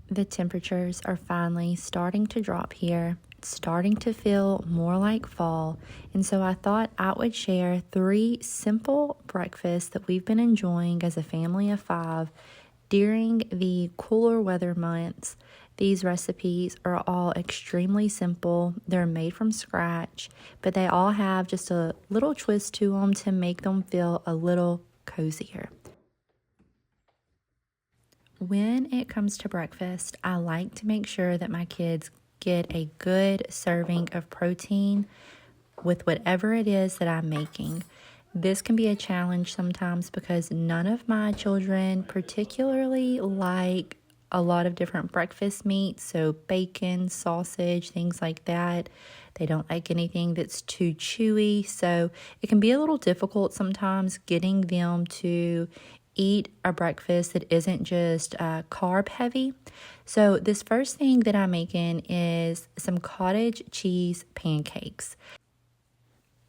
The temperatures are finally starting to drop here. It's starting to feel more like fall. And so I thought I would share 3 simple breakfasts that we've been enjoying as a family of 5 during the cooler weather months. These recipes are all extremely simple. They're made from scratch, but they all have just a little twist to them to make them feel a little cozier. When it comes to breakfast, I like to make sure that my kids get a good serving of protein with whatever it is that I'm making. This can be a challenge sometimes because none of my children particularly like a lot of different breakfast meats, so bacon, sausage, things like that. They don't like anything that's too chewy, so it can be a little difficult sometimes getting them to eat a breakfast that isn't just carb heavy. So this first thing that I'm making is some cottage cheese pancakes.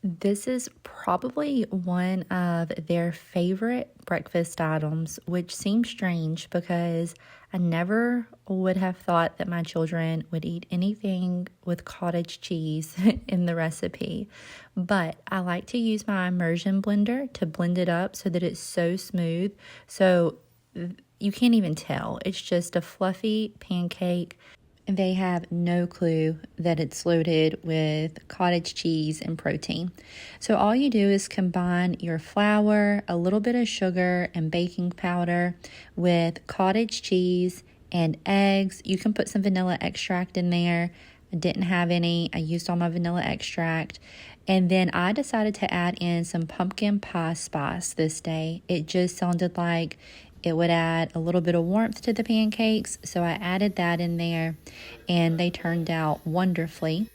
This is probably one of their favorite breakfast items, which seems strange because I never would have thought that my children would eat anything with cottage cheese in the recipe. But I like to use my immersion blender to blend it up so that it's so smooth. So you can't even tell. It's just a fluffy pancake. They have no clue that it's loaded with cottage cheese and protein. So all you do is combine your flour, a little bit of sugar, and baking powder with cottage cheese and eggs. You can put some vanilla extract in there. I didn't have any. I used all my vanilla extract. And then I decided to add in some pumpkin pie spice this day. It just sounded like it would add a little bit of warmth to the pancakes, so I added that in there, and they turned out wonderfully.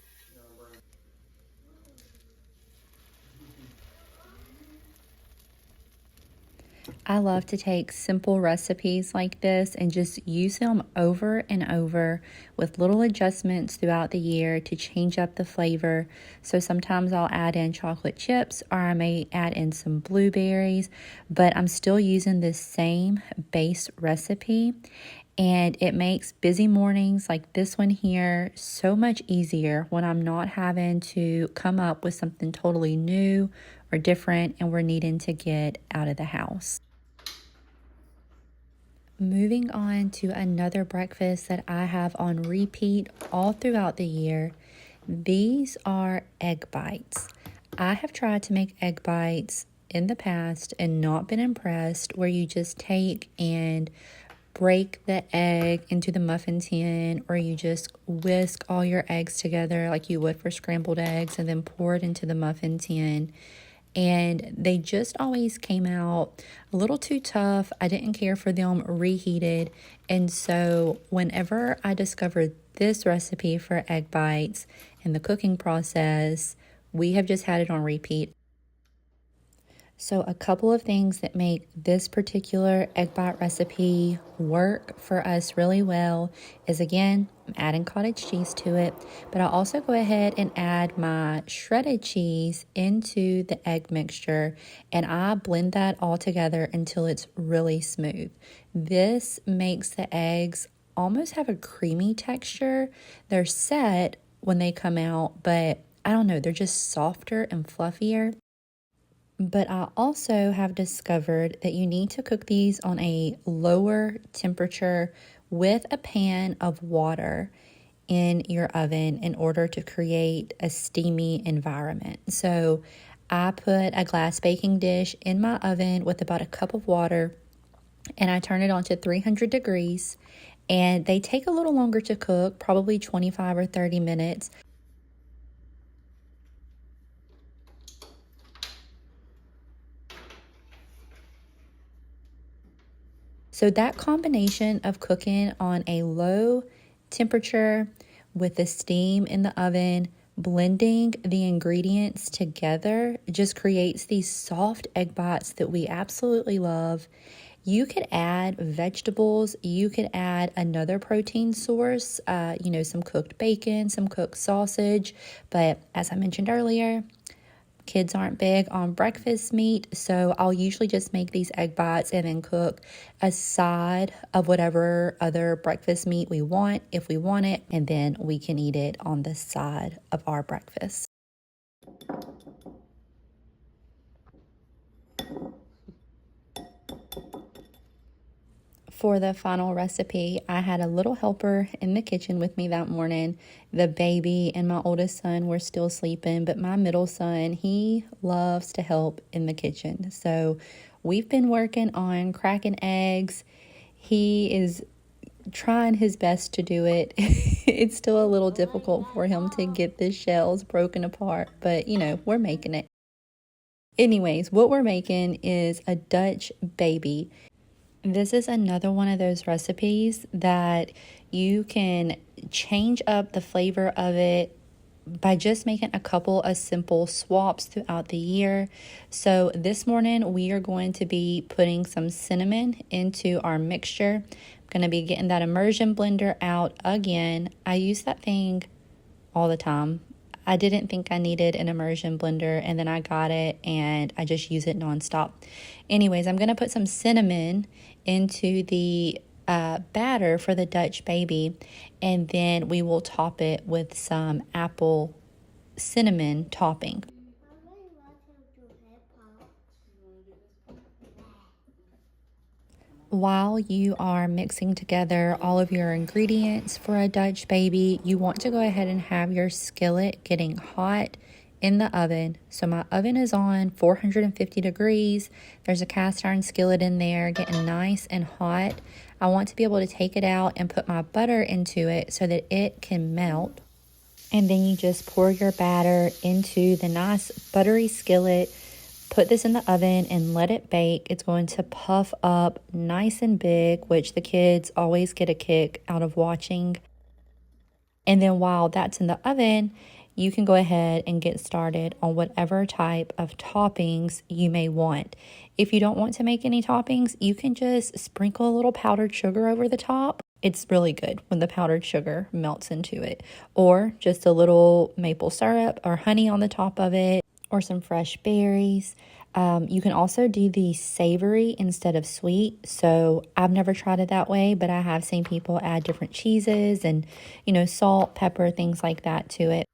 I love to take simple recipes like this and just use them over and over with little adjustments throughout the year to change up the flavor. So sometimes I'll add in chocolate chips or I may add in some blueberries, but I'm still using this same base recipe. And it makes busy mornings like this one here so much easier when I'm not having to come up with something totally new or different and we're needing to get out of the house. Moving on to another breakfast that I have on repeat all throughout the year. These are egg bites. I have tried to make egg bites in the past and not been impressed, where you just take and break the egg into the muffin tin, or you just whisk all your eggs together like you would for scrambled eggs and then pour it into the muffin tin. And they just always came out a little too tough. I didn't care for them reheated. And so whenever I discovered this recipe for egg bites and the cooking process, we have just had it on repeat. So a couple of things that make this particular egg bite recipe work for us really well is, again, I'm adding cottage cheese to it, but I'll also go ahead and add my shredded cheese into the egg mixture, and I blend that all together until it's really smooth. This makes the eggs almost have a creamy texture. They're set when they come out, but I don't know, they're just softer and fluffier. But I also have discovered that you need to cook these on a lower temperature with a pan of water in your oven in order to create a steamy environment. So I put a glass baking dish in my oven with about a cup of water, and I turn it on to 300 degrees, and they take a little longer to cook, probably 25 or 30 minutes. So that combination of cooking on a low temperature with the steam in the oven, blending the ingredients together, just creates these soft egg bites that we absolutely love. You could add vegetables. You could add another protein source, some cooked bacon, some cooked sausage. But as I mentioned earlier, Kids aren't big on breakfast meat, so I'll usually just make these egg bites and then cook a side of whatever other breakfast meat we want, if we want it, and then we can eat it on the side of our breakfast. For the final recipe, I had a little helper in the kitchen with me that morning. The baby and my oldest son were still sleeping, but my middle son, he loves to help in the kitchen. So we've been working on cracking eggs. He is trying his best to do it. It's still a little difficult for him to get the shells broken apart, but we're making it. Anyways, what we're making is a Dutch baby. This is another one of those recipes that you can change up the flavor of it by just making a couple of simple swaps throughout the year. So this morning we are going to be putting some cinnamon into our mixture. I'm going to be getting that immersion blender out again. I use that thing all the time. I didn't think I needed an immersion blender, and then I got it and I just use it nonstop. Anyways, I'm going to put some cinnamon into the batter for the Dutch baby, and then we will top it with some apple cinnamon topping. While you are mixing together all of your ingredients for a Dutch baby, you want to go ahead and have your skillet getting hot in the oven. So my oven is on 450 degrees. There's a cast iron skillet in there getting nice and hot. I want to be able to take it out and put my butter into it so that it can melt. And then you just pour your batter into the nice buttery skillet. Put this in the oven and let it bake. It's going to puff up nice and big, which the kids always get a kick out of watching. And then while that's in the oven, you can go ahead and get started on whatever type of toppings you may want. If you don't want to make any toppings, you can just sprinkle a little powdered sugar over the top. It's really good when the powdered sugar melts into it. Or just a little maple syrup or honey on the top of it, or some fresh berries. You can also do the savory instead of sweet. So I've never tried it that way, but I have seen people add different cheeses and, salt, pepper, things like that to it.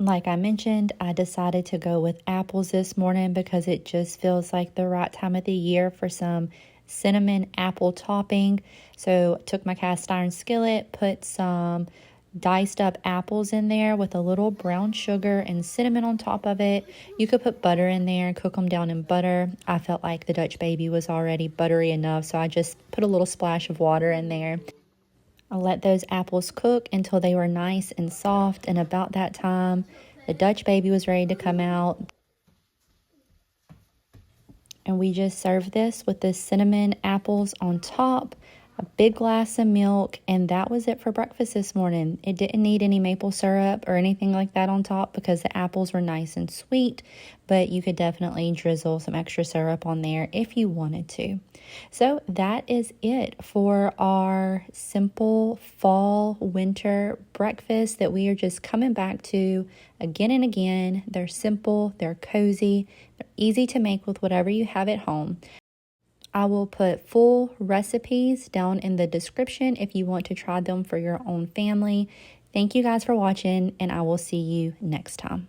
Like I mentioned, I decided to go with apples this morning because it just feels like the right time of the year for some cinnamon apple topping. So took my cast iron skillet, put some diced up apples in there with a little brown sugar and cinnamon on top of it. You could put butter in there and cook them down in butter. I felt like the Dutch baby was already buttery enough, so I just put a little splash of water in there. I let those apples cook until they were nice and soft, and about that time, the Dutch baby was ready to come out. And we just served this with the cinnamon apples on top, a big glass of milk, and that was it for breakfast this morning. It didn't need any maple syrup or anything like that on top because the apples were nice and sweet, but you could definitely drizzle some extra syrup on there if you wanted to. So that is it for our simple fall winter breakfast that we are just coming back to again and again. They're simple, they're cozy, they're easy to make with whatever you have at home. I will put full recipes down in the description if you want to try them for your own family. Thank you guys for watching, and I will see you next time.